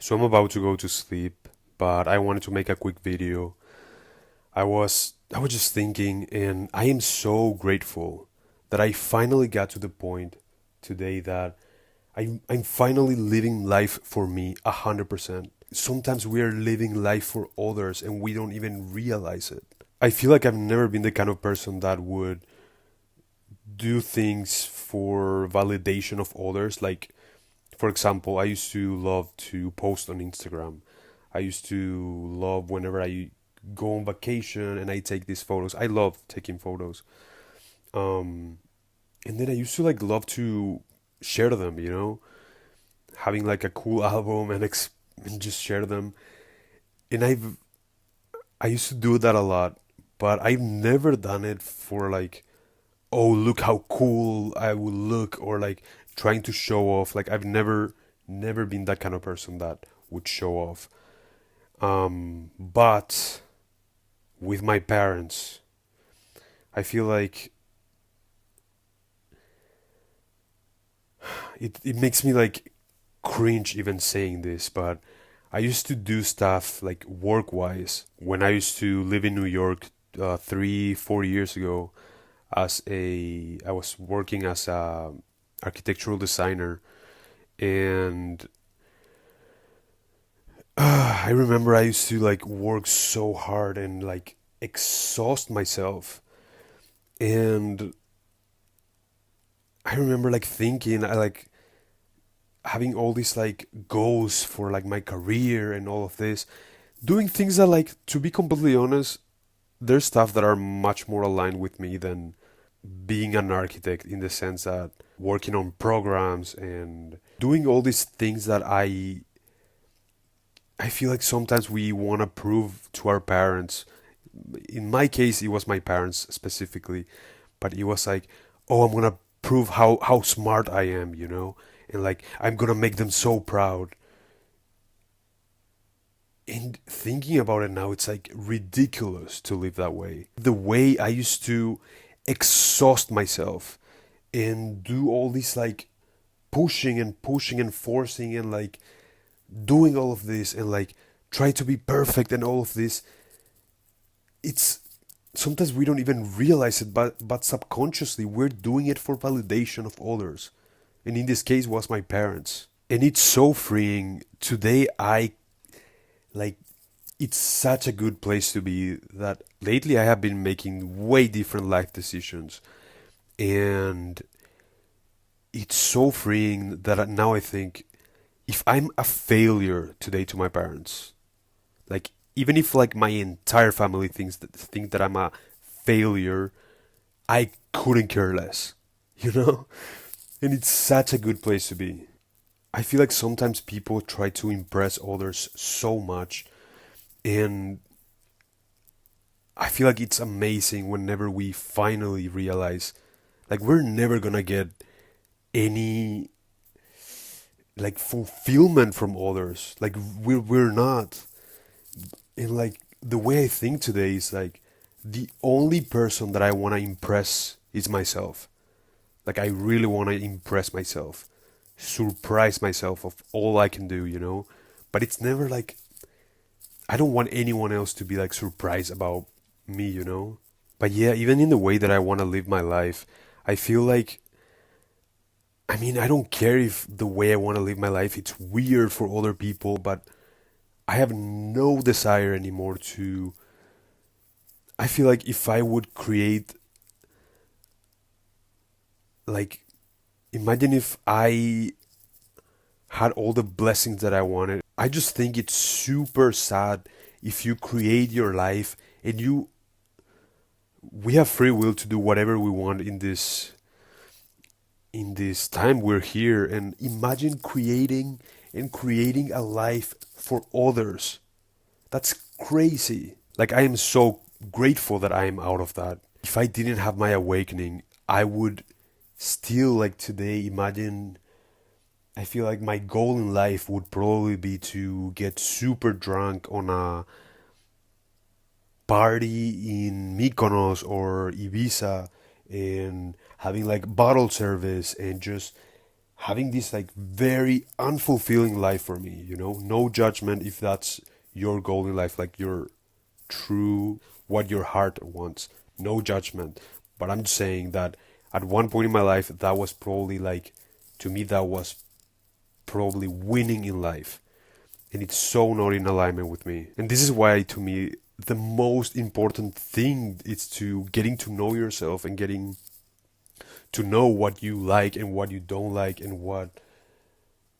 So I'm about to go to sleep, but I wanted to make a quick video. I was just thinking, and I am so grateful that I finally got to the point today that I'm finally living life for me 100%. Sometimes we are living life for others and we don't even realize it. I feel like I've never been the kind of person that would do things for validation of others. Like, for example, I used to love to post on Instagram. I used to love whenever I go on vacation and I take these photos. I love taking photos. Um, and then I used to like love to share them, having like a cool album and just share them. And I used to do that a lot, but I've never done it for like, oh, look how cool I will look, or like trying to show off. Like I've never been that kind of person that would show off. But with my parents, I feel like it makes me like cringe even saying this, but I used to do stuff like work wise when I used to live in New York 3 4 years ago. I was working as a architectural designer, and I remember I used to like work so hard and like exhaust myself. And I remember like thinking, I like having all these like goals for like my career and all of this, doing things that, like, to be completely honest, there's stuff that are much more aligned with me than being an architect, in the sense that working on programs and doing all these things that I feel like sometimes we want to prove to our parents. In my case, it was my parents specifically, but it was like, oh, I'm gonna prove how smart I am, and like I'm gonna make them so proud. And thinking about it now, it's like ridiculous to live that way. The way I used to exhaust myself and do all this like pushing and forcing and like doing all of this and like try to be perfect and all of this. It's sometimes we don't even realize it, but subconsciously we're doing it for validation of others. And in this case was my parents. And it's so freeing. Today I like it's such a good place to be that lately I have been making way different life decisions. And it's so freeing that now I think, if I'm a failure today to my parents, like even if like my entire family think that I'm a failure, I couldn't care less, you know? And it's such a good place to be. I feel like sometimes people try to impress others so much, and I feel like it's amazing whenever we finally realize like we're never gonna get any like fulfillment from others. Like we're not. And like the way I think today is like the only person that I want to impress is myself. Like I really want to impress myself, surprise myself of all I can do. But it's never like I don't want anyone else to be like surprised about me. But yeah, even in the way that I want to live my life, I feel like, I mean, I don't care if the way I want to live my life it's weird for other people, but I have no desire anymore to. I feel like if I would create, like, imagine if I had all the blessings that I wanted. I just think it's super sad if you create your life and we have free will to do whatever we want in this time we're here, and imagine creating a life for others. That's crazy. Like I am so grateful that I am out of that. If I didn't have my awakening, I would still, like, today, imagine, I feel like my goal in life would probably be to get super drunk on a party in Mykonos or Ibiza, and having like bottle service and just having this like very unfulfilling life for me, you know? No judgment if that's your goal in life, like your true what your heart wants. No judgment. But I'm just saying that at one point in my life that was probably like, to me that was probably winning in life. And it's so not in alignment with me. And this is why to me the most important thing is to getting to know yourself and getting to know what you like and what you don't like and what,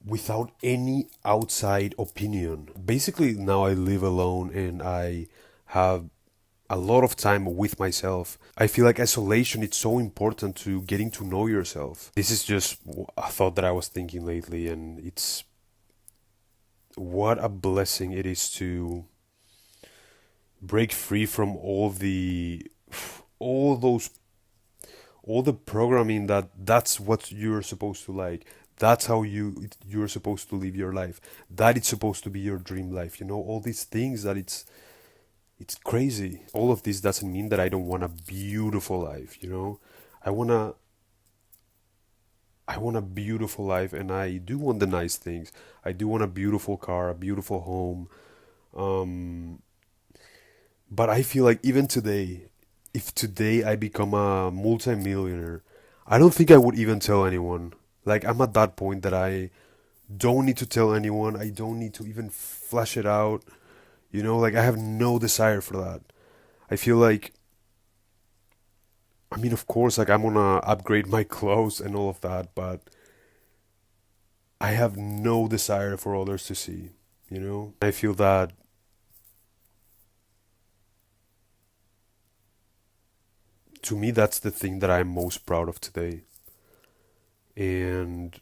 without any outside opinion. Basically, now I live alone and I have a lot of time with myself. I feel like isolation is so important to getting to know yourself. This is just a thought that I was thinking lately, and it's what a blessing it is to break free from all those all the programming that's what you're supposed to like, that's how you're supposed to live your life, that it's supposed to be your dream life, you know, all these things that it's crazy. All of this doesn't mean that I don't want a beautiful life, you know. I want a i want a beautiful life, and I do want the nice things. I do want a beautiful car, a beautiful home. um but I feel like even today, if today I become a multimillionaire, I don't think I would even tell anyone. Like, I'm at that point that I don't need to tell anyone. I don't need to even flesh it out. You know, like I have no desire for that. I feel like, I mean, of course, like I'm gonna upgrade my clothes and all of that, but I have no desire for others to see. You know, I feel that to me, that's the thing that I'm most proud of today. And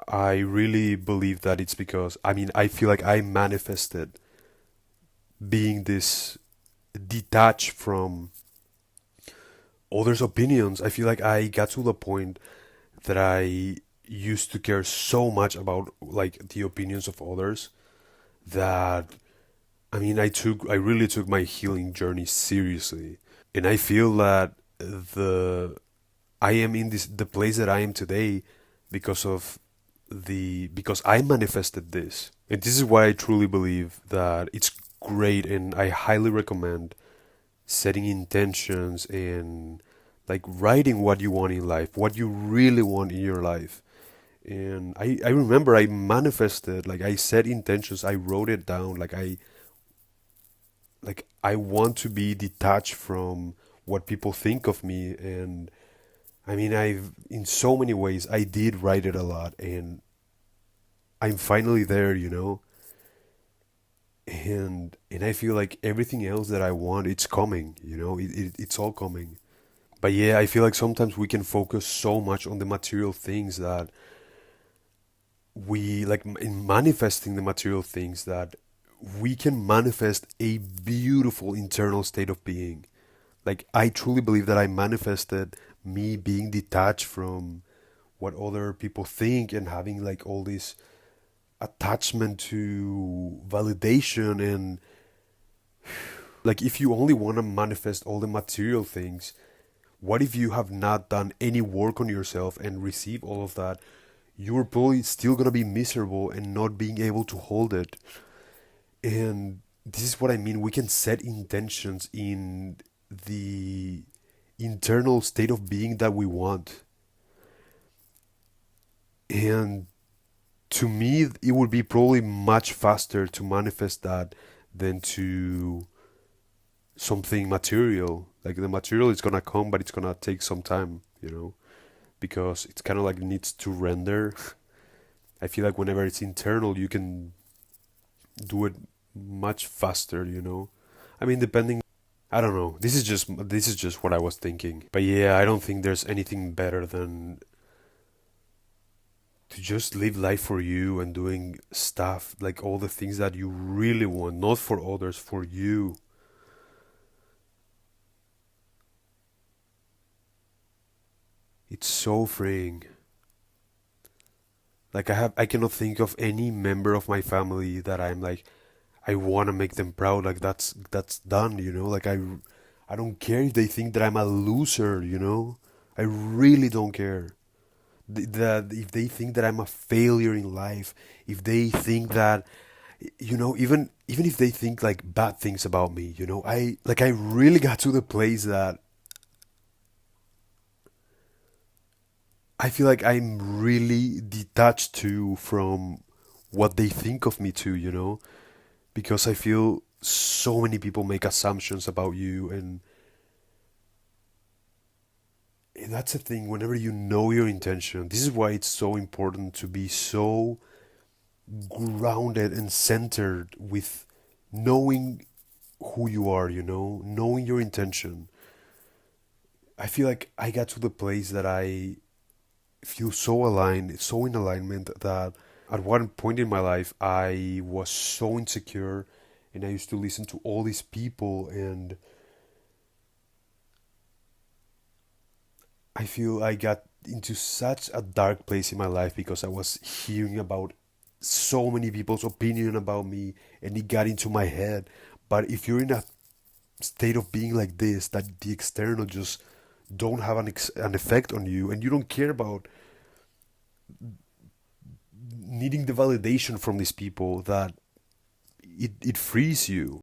I really believe that it's because, I mean, I feel like I manifested being this detached from others' opinions. I feel like I got to the point that I used to care so much about like the opinions of others that, I mean, I really took my healing journey seriously. And I feel that the I am in the place that I am today because of because I manifested this. And this is why I truly believe that it's great, and I highly recommend setting intentions and like writing what you want in life, what you really want in your life. And I remember I manifested, like I set intentions, I wrote it down, like I want to be detached from what people think of me. And I mean, I've in so many ways I did write it a lot, and I'm finally there, you know. And I feel like everything else that I want, it's coming, you know. It's all coming. But yeah, I feel like sometimes we can focus so much on the material things that we like in manifesting the material things that we can manifest a beautiful internal state of being. Like, I truly believe that I manifested me being detached from what other people think and having like all this attachment to validation. And like, if you only want to manifest all the material things, what if you have not done any work on yourself and receive all of that? You're probably still gonna be miserable and not being able to hold it. And this is what I mean. We can set intentions in the internal state of being that we want. And to me, it would be probably much faster to manifest that than to something material. Like, the material is gonna come, but it's gonna take some time, you know, because it's kind of like needs to render. I feel like whenever it's internal, you can do it much faster, you know. I mean, depending. I don't know. This is just what I was thinking. But yeah, I don't think there's anything better than to just live life for you and doing stuff like all the things that you really want, not for others, for you. It's so freeing. Like, I cannot think of any member of my family that I'm like I want to make them proud. Like, that's done, you know? Like, I don't care if they think that I'm a loser, you know? I really don't care. that if they think that I'm a failure in life, if they think that, even if they think like bad things about me, I really got to the place that I feel like I'm really detached to from what they think of me too, because I feel so many people make assumptions about you, and that's the thing. Whenever you know your intention, this is why it's so important to be so grounded and centered with knowing who you are, knowing your intention. I feel like I got to the place that I feel so aligned, so in alignment that at one point in my life I was so insecure and I used to listen to all these people, and I feel I got into such a dark place in my life because I was hearing about so many people's opinion about me, and it got into my head. But if you're in a state of being like this, that the external just don't have an effect on you, and you don't care about needing the validation from these people, that it frees you.